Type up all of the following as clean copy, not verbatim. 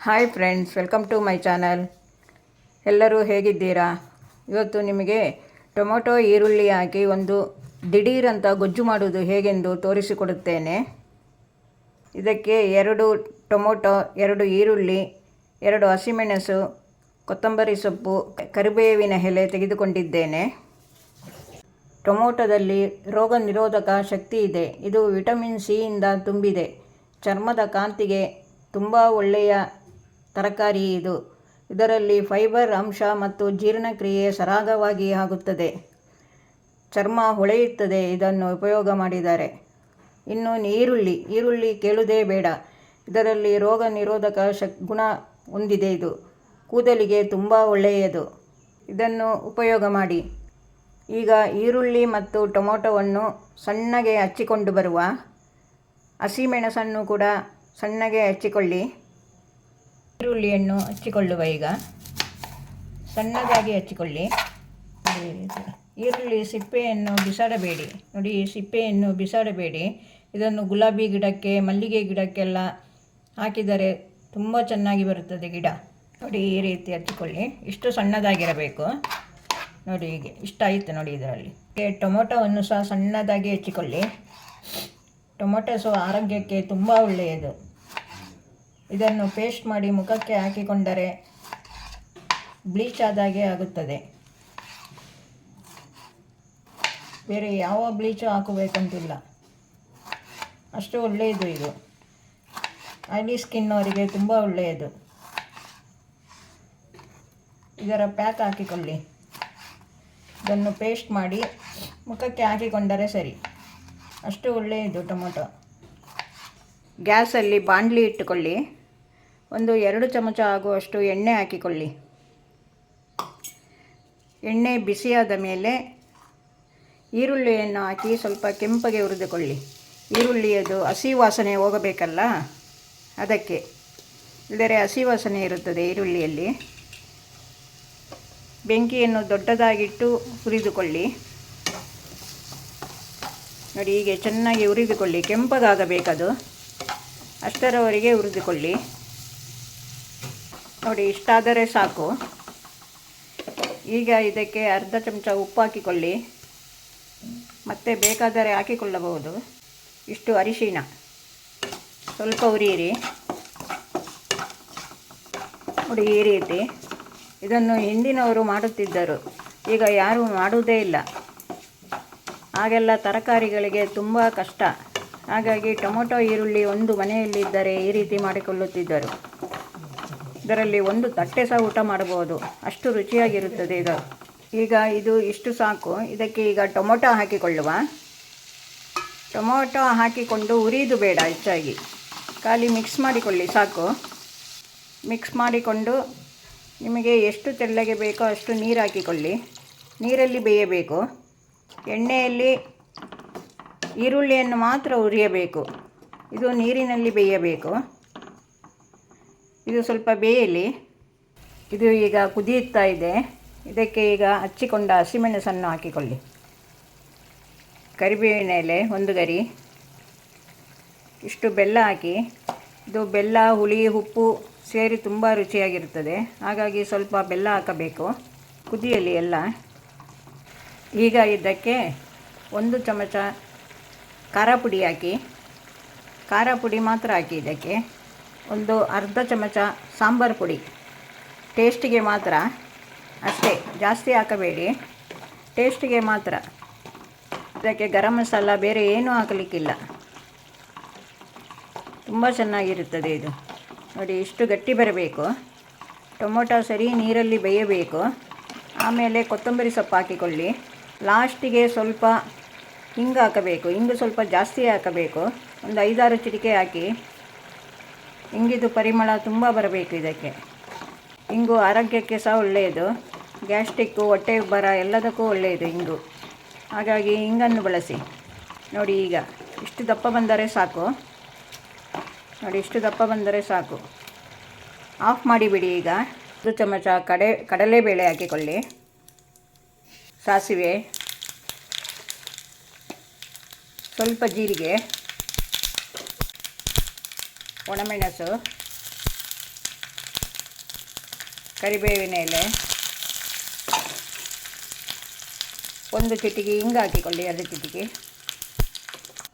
Hi friends, welcome to my channel. ಎಲ್ಲರೂ ಹೇಗಿದ್ದೀರಾ? ಇವತ್ತು ನಿಮಗೆ ಟೊಮೊಟೊ ಈರುಳ್ಳಿ ಹಾಕಿ ಒಂದು ದಿಢೀರಂತ ಗೊಜ್ಜು ಮಾಡುವುದು ಹೇಗೆಂದು ತೋರಿಸಿಕೊಡುತ್ತೇನೆ. ಇದಕ್ಕೆ 2 ಟೊಮೊಟೊ, 2 ಈರುಳ್ಳಿ, 2 ಹಸಿಮೆಣಸು, ಕೊತ್ತಂಬರಿ ಸೊಪ್ಪು, ಕರಿಬೇವಿನ ಎಲೆ ತೆಗೆದುಕೊಂಡಿದ್ದೇನೆ. ಟೊಮೊಟೊದಲ್ಲಿ ರೋಗ ನಿರೋಧಕ ಶಕ್ತಿ ಇದೆ. ಇದು ವಿಟಮಿನ್ ಸಿ ಇಂದ ತುಂಬಿದೆ. ಚರ್ಮದ ಕಾಂತಿಗೆ ತುಂಬ ಒಳ್ಳೆಯ ತರಕಾರಿ ಇದು. ಇದರಲ್ಲಿ ಫೈಬರ್ ಅಂಶ ಮತ್ತು ಜೀರ್ಣಕ್ರಿಯೆ ಸರಾಗವಾಗಿ ಆಗುತ್ತದೆ. ಚರ್ಮ ಹೊಳೆಯುತ್ತದೆ ಇದನ್ನು ಉಪಯೋಗ ಮಾಡಿದರೆ. ಇನ್ನು ಈರುಳ್ಳಿ ಕೇಳುವುದೇ ಬೇಡ. ಇದರಲ್ಲಿ ರೋಗ ನಿರೋಧಕ ಗುಣ ಹೊಂದಿದೆ. ಇದು ಕೂದಲಿಗೆ ತುಂಬ ಒಳ್ಳೆಯದು. ಇದನ್ನು ಉಪಯೋಗ ಮಾಡಿ. ಈಗ ಈರುಳ್ಳಿ ಮತ್ತು ಟೊಮೊಟೊವನ್ನು ಸಣ್ಣಗೆ ಹಚ್ಚಿಕೊಂಡು ಬರುವ. ಹಸಿಮೆಣಸನ್ನು ಕೂಡ ಸಣ್ಣಗೆ ಹಚ್ಚಿಕೊಳ್ಳಿ. ಈರುಳ್ಳಿಯನ್ನು ಹಚ್ಚಿಕೊಳ್ಳುವ. ಈಗ ಸಣ್ಣದಾಗಿ ಹಚ್ಚಿಕೊಳ್ಳಿ. ಈರುಳ್ಳಿ ಸಿಪ್ಪೆಯನ್ನು ಬಿಸಾಡಬೇಡಿ. ನೋಡಿ, ಸಿಪ್ಪೆಯನ್ನು ಬಿಸಾಡಬೇಡಿ. ಇದನ್ನು ಗುಲಾಬಿ ಗಿಡಕ್ಕೆ, ಮಲ್ಲಿಗೆ ಗಿಡಕ್ಕೆಲ್ಲ ಹಾಕಿದರೆ ತುಂಬ ಚೆನ್ನಾಗಿ ಬರುತ್ತದೆ ಗಿಡ. ನೋಡಿ, ಈ ರೀತಿ ಹಚ್ಚಿಕೊಳ್ಳಿ. ಇಷ್ಟು ಸಣ್ಣದಾಗಿರಬೇಕು. ನೋಡಿ, ಹೀಗೆ ಇಷ್ಟ ಆಯಿತು ನೋಡಿ. ಇದರಲ್ಲಿ ಟೊಮೊಟೊವನ್ನು ಸಹ ಸಣ್ಣದಾಗಿ ಹಚ್ಚಿಕೊಳ್ಳಿ. ಟೊಮೊಟೊ ಸಹ ಆರೋಗ್ಯಕ್ಕೆ ತುಂಬ ಒಳ್ಳೆಯದು. ಇದನ್ನು ಪೇಸ್ಟ್ ಮಾಡಿ ಮುಖಕ್ಕೆ ಹಾಕಿಕೊಂಡರೆ ಬ್ಲೀಚ್ ಆದಾಗೆ ಆಗುತ್ತದೆ. ಬೇರೆ ಯಾವ ಬ್ಲೀಚು ಹಾಕಬೇಕಂತಿಲ್ಲ, ಅಷ್ಟು ಒಳ್ಳೆಯದು. ಇದು ಆಯಿಲಿ ಸ್ಕಿನ್ ಅವರಿಗೆ ತುಂಬ ಒಳ್ಳೆಯದು. ಇದರ ಪ್ಯಾಕ್ ಹಾಕಿಕೊಳ್ಳಿ. ಇದನ್ನು ಪೇಸ್ಟ್ ಮಾಡಿ ಮುಖಕ್ಕೆ ಹಾಕಿಕೊಂಡರೆ ಸರಿ. ಅಷ್ಟು ಒಳ್ಳೆಯದು ಟೊಮೊಟೊ. ಗ್ಯಾಸಲ್ಲಿ ಬಾಣಲಿ ಇಟ್ಟುಕೊಳ್ಳಿ. 2 ಚಮಚ ಆಗುವಷ್ಟು ಎಣ್ಣೆ ಹಾಕಿಕೊಳ್ಳಿ. ಎಣ್ಣೆ ಬಿಸಿಯಾದ ಮೇಲೆ ಈರುಳ್ಳಿಯನ್ನು ಹಾಕಿ ಸ್ವಲ್ಪ ಕೆಂಪಗೆ ಹುರಿದುಕೊಳ್ಳಿ. ಈರುಳ್ಳಿಯದು ಹಸಿ ವಾಸನೆ ಹೋಗಬೇಕಲ್ಲ, ಅದಕ್ಕೆ. ಇಲ್ಲದರೆ ಹಸಿ ವಾಸನೆ ಇರುತ್ತದೆ ಈರುಳ್ಳಿಯಲ್ಲಿ. ಬೆಂಕಿಯನ್ನು ದೊಡ್ಡದಾಗಿಟ್ಟು ಹುರಿದುಕೊಳ್ಳಿ. ನೋಡಿ, ಹೀಗೆ ಚೆನ್ನಾಗಿ ಹುರಿದುಕೊಳ್ಳಿ. ಕೆಂಪಗಾಗಬೇಕದು, ಅಷ್ಟರವರೆಗೆ ಹುರಿದುಕೊಳ್ಳಿ. ನೋಡಿ, ಇಷ್ಟಾದರೆ ಸಾಕು. ಈಗ ಇದಕ್ಕೆ ಅರ್ಧ ಚಮಚ ಉಪ್ಪು ಹಾಕಿಕೊಳ್ಳಿ. ಮತ್ತೆ ಬೇಕಾದರೆ ಹಾಕಿಕೊಳ್ಳಬಹುದು. ಇಷ್ಟು ಅರಿಶಿಣ, ಸ್ವಲ್ಪ ಹುರಿಯಿರಿ. ನೋಡಿ, ಈ ರೀತಿ. ಇದನ್ನು ಹಿಂದಿನವರು ಮಾಡುತ್ತಿದ್ದರು, ಈಗ ಯಾರೂ ಮಾಡುವುದೇ ಇಲ್ಲ. ಆಗೆಲ್ಲ ತರಕಾರಿಗಳಿಗೆ ತುಂಬ ಕಷ್ಟ. ಹಾಗಾಗಿ ಟೊಮೊಟೊ ಈರುಳ್ಳಿ ಒಂದು ಮನೆಯಲ್ಲಿದ್ದರೆ ಈ ರೀತಿ ಮಾಡಿಕೊಳ್ಳುತ್ತಿದ್ದರು. ಇದರಲ್ಲಿ ಒಂದು ತಟ್ಟೆ ಸಹ ಊಟ ಮಾಡಬಹುದು, ಅಷ್ಟು ರುಚಿಯಾಗಿರುತ್ತದೆ ಇದು. ಈಗ ಇದು ಇಷ್ಟು ಸಾಕು. ಇದಕ್ಕೆ ಈಗ ಟೊಮೊಟೊ ಹಾಕಿಕೊಳ್ಳುವ. ಟೊಮೊಟೊ ಹಾಕಿಕೊಂಡು ಉರಿದು ಬೇಡ ಹೆಚ್ಚಾಗಿ, ಖಾಲಿ ಮಿಕ್ಸ್ ಮಾಡಿಕೊಳ್ಳಿ ಸಾಕು. ಮಿಕ್ಸ್ ಮಾಡಿಕೊಂಡು ನಿಮಗೆ ಎಷ್ಟು ತೆಳ್ಳಗೆ ಬೇಕೋ ಅಷ್ಟು ನೀರು ಹಾಕಿಕೊಳ್ಳಿ. ನೀರಲ್ಲಿ ಬೇಯಬೇಕು. ಎಣ್ಣೆಯಲ್ಲಿ ಈರುಳ್ಳಿಯನ್ನು ಮಾತ್ರ ಹುರಿಯಬೇಕು. ಇದು ನೀರಿನಲ್ಲಿ ಬೇಯಬೇಕು. ಇದು ಸ್ವಲ್ಪ ಬೇಯಲಿ. ಇದು ಈಗ ಕುದಿಯುತ್ತಾ ಇದೆ. ಇದಕ್ಕೆ ಈಗ ಹಚ್ಚಿಕೊಂಡ ಹಸಿಮೆಣಸನ್ನು ಹಾಕಿಕೊಳ್ಳಿ. ಕರಿಬೇವಿನ ಎಲೆ 1 ಗರಿ. ಇಷ್ಟು ಬೆಲ್ಲ ಹಾಕಿ. ಇದು ಬೆಲ್ಲ, ಹುಳಿ, ಉಪ್ಪು ಸೇರಿ ತುಂಬ ರುಚಿಯಾಗಿರುತ್ತದೆ. ಹಾಗಾಗಿ ಸ್ವಲ್ಪ ಬೆಲ್ಲ ಹಾಕಬೇಕು. ಕುದಿಯಲಿ ಎಲ್ಲ. ಈಗ ಇದಕ್ಕೆ 1 ಚಮಚ ಖಾರ ಪುಡಿ ಹಾಕಿ. ಖಾರ ಪುಡಿ ಮಾತ್ರ ಹಾಕಿ. ಇದಕ್ಕೆ ಅರ್ಧ ಚಮಚ ಸಾಂಬಾರು ಪುಡಿ, ಟೇಸ್ಟಿಗೆ ಮಾತ್ರ ಅಷ್ಟೇ, ಜಾಸ್ತಿ ಹಾಕಬೇಡಿ, ಟೇಸ್ಟಿಗೆ ಮಾತ್ರ. ಇದಕ್ಕೆ ಗರಂ ಮಸಾಲ ಬೇರೆ ಏನೂ ಹಾಕಲಿಕ್ಕಿಲ್ಲ. ತುಂಬ ಚೆನ್ನಾಗಿರುತ್ತದೆ ಇದು. ನೋಡಿ, ಇಷ್ಟು ಗಟ್ಟಿ ಬರಬೇಕು. ಟೊಮೊಟೊ ಸರಿ ನೀರಲ್ಲಿ ಬೇಯಬೇಕು. ಆಮೇಲೆ ಕೊತ್ತಂಬರಿ ಸೊಪ್ಪು ಹಾಕಿಕೊಳ್ಳಿ. ಲಾಸ್ಟಿಗೆ ಸ್ವಲ್ಪ ಹಿಂಗು ಹಾಕಬೇಕು. ಹಿಂಗು ಸ್ವಲ್ಪ ಜಾಸ್ತಿ ಹಾಕಬೇಕು. 5-6 ಚಿಟಿಕೆ ಹಾಕಿ. ಹಿಂಗಿದು ಪರಿಮಳ ತುಂಬ ಬರಬೇಕು ಇದಕ್ಕೆ. ಹಿಂಗು ಆರೋಗ್ಯಕ್ಕೆ ಸಹ ಒಳ್ಳೆಯದು. ಗ್ಯಾಸ್ಟ್ರಿಕ್ಕು, ಹೊಟ್ಟೆ ಉಬ್ಬರ ಎಲ್ಲದಕ್ಕೂ ಒಳ್ಳೆಯದು ಹಿಂಗು. ಹಾಗಾಗಿ ಹಿಂಗನ್ನು ಬಳಸಿ. ನೋಡಿ, ಈಗ ಇಷ್ಟು ದಪ್ಪ ಬಂದರೆ ಸಾಕು. ನೋಡಿ, ಇಷ್ಟು ದಪ್ಪ ಬಂದರೆ ಸಾಕು. ಆಫ್ ಮಾಡಿಬಿಡಿ. ಈಗ 1 ಚಮಚ ಕಡಲೆಬೇಳೆ ಹಾಕಿಕೊಳ್ಳಿ. ಸಾಸಿವೆ, ಸ್ವಲ್ಪ ಜೀರಿಗೆ, ಒಣಮೆಣಸು, ಕರಿಬೇವಿನ ಎಲೆ, ಒಂದು ಚಿಟಿಕೆ ಹಿಂಗೆ ಹಾಕಿಕೊಳ್ಳಿ, 2 ಚಿಟಿಕೆ.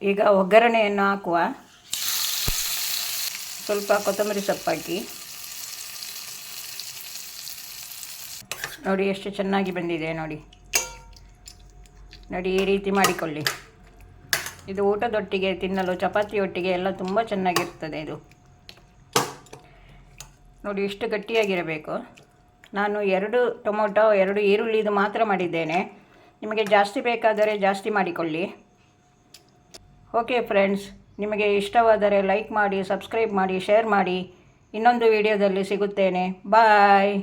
ಈಗ ಒಗ್ಗರಣೆಯನ್ನು ಹಾಕುವ. ಸ್ವಲ್ಪ ಕೊತ್ತಂಬರಿ ಸೊಪ್ಪು ಹಾಕಿ. ನೋಡಿ ಎಷ್ಟು ಚೆನ್ನಾಗಿ ಬಂದಿದೆ ನೋಡಿ. ನೋಡಿ ಈ ರೀತಿ ಮಾಡಿಕೊಳ್ಳಿ. ಇದು ಊಟದೊಟ್ಟಿಗೆ ತಿನ್ನಲು, ಚಪಾತಿಯೊಟ್ಟಿಗೆ ಎಲ್ಲ ತುಂಬ ಚೆನ್ನಾಗಿರ್ತದೆ ಇದು. ನೋಡಿ ಇಷ್ಟು ಗಟ್ಟಿಯಾಗಿರಬೇಕು. ನಾನು 2 ಟೊಮೊಟೊ 2 ಈರುಳ್ಳಿದು ಮಾತ್ರ ಮಾಡಿದ್ದೇನೆ. ನಿಮಗೆ ಜಾಸ್ತಿ ಬೇಕಾದರೆ ಜಾಸ್ತಿ ಮಾಡಿಕೊಳ್ಳಿ. ಓಕೆ ಫ್ರೆಂಡ್ಸ್, ನಿಮಗೆ ಇಷ್ಟವಾದರೆ ಲೈಕ್ ಮಾಡಿ, ಸಬ್ಸ್ಕ್ರೈಬ್ ಮಾಡಿ, ಶೇರ್ ಮಾಡಿ. ಇನ್ನೊಂದು ವಿಡಿಯೋದಲ್ಲಿ ಸಿಗುತ್ತೇನೆ. ಬಾಯ್.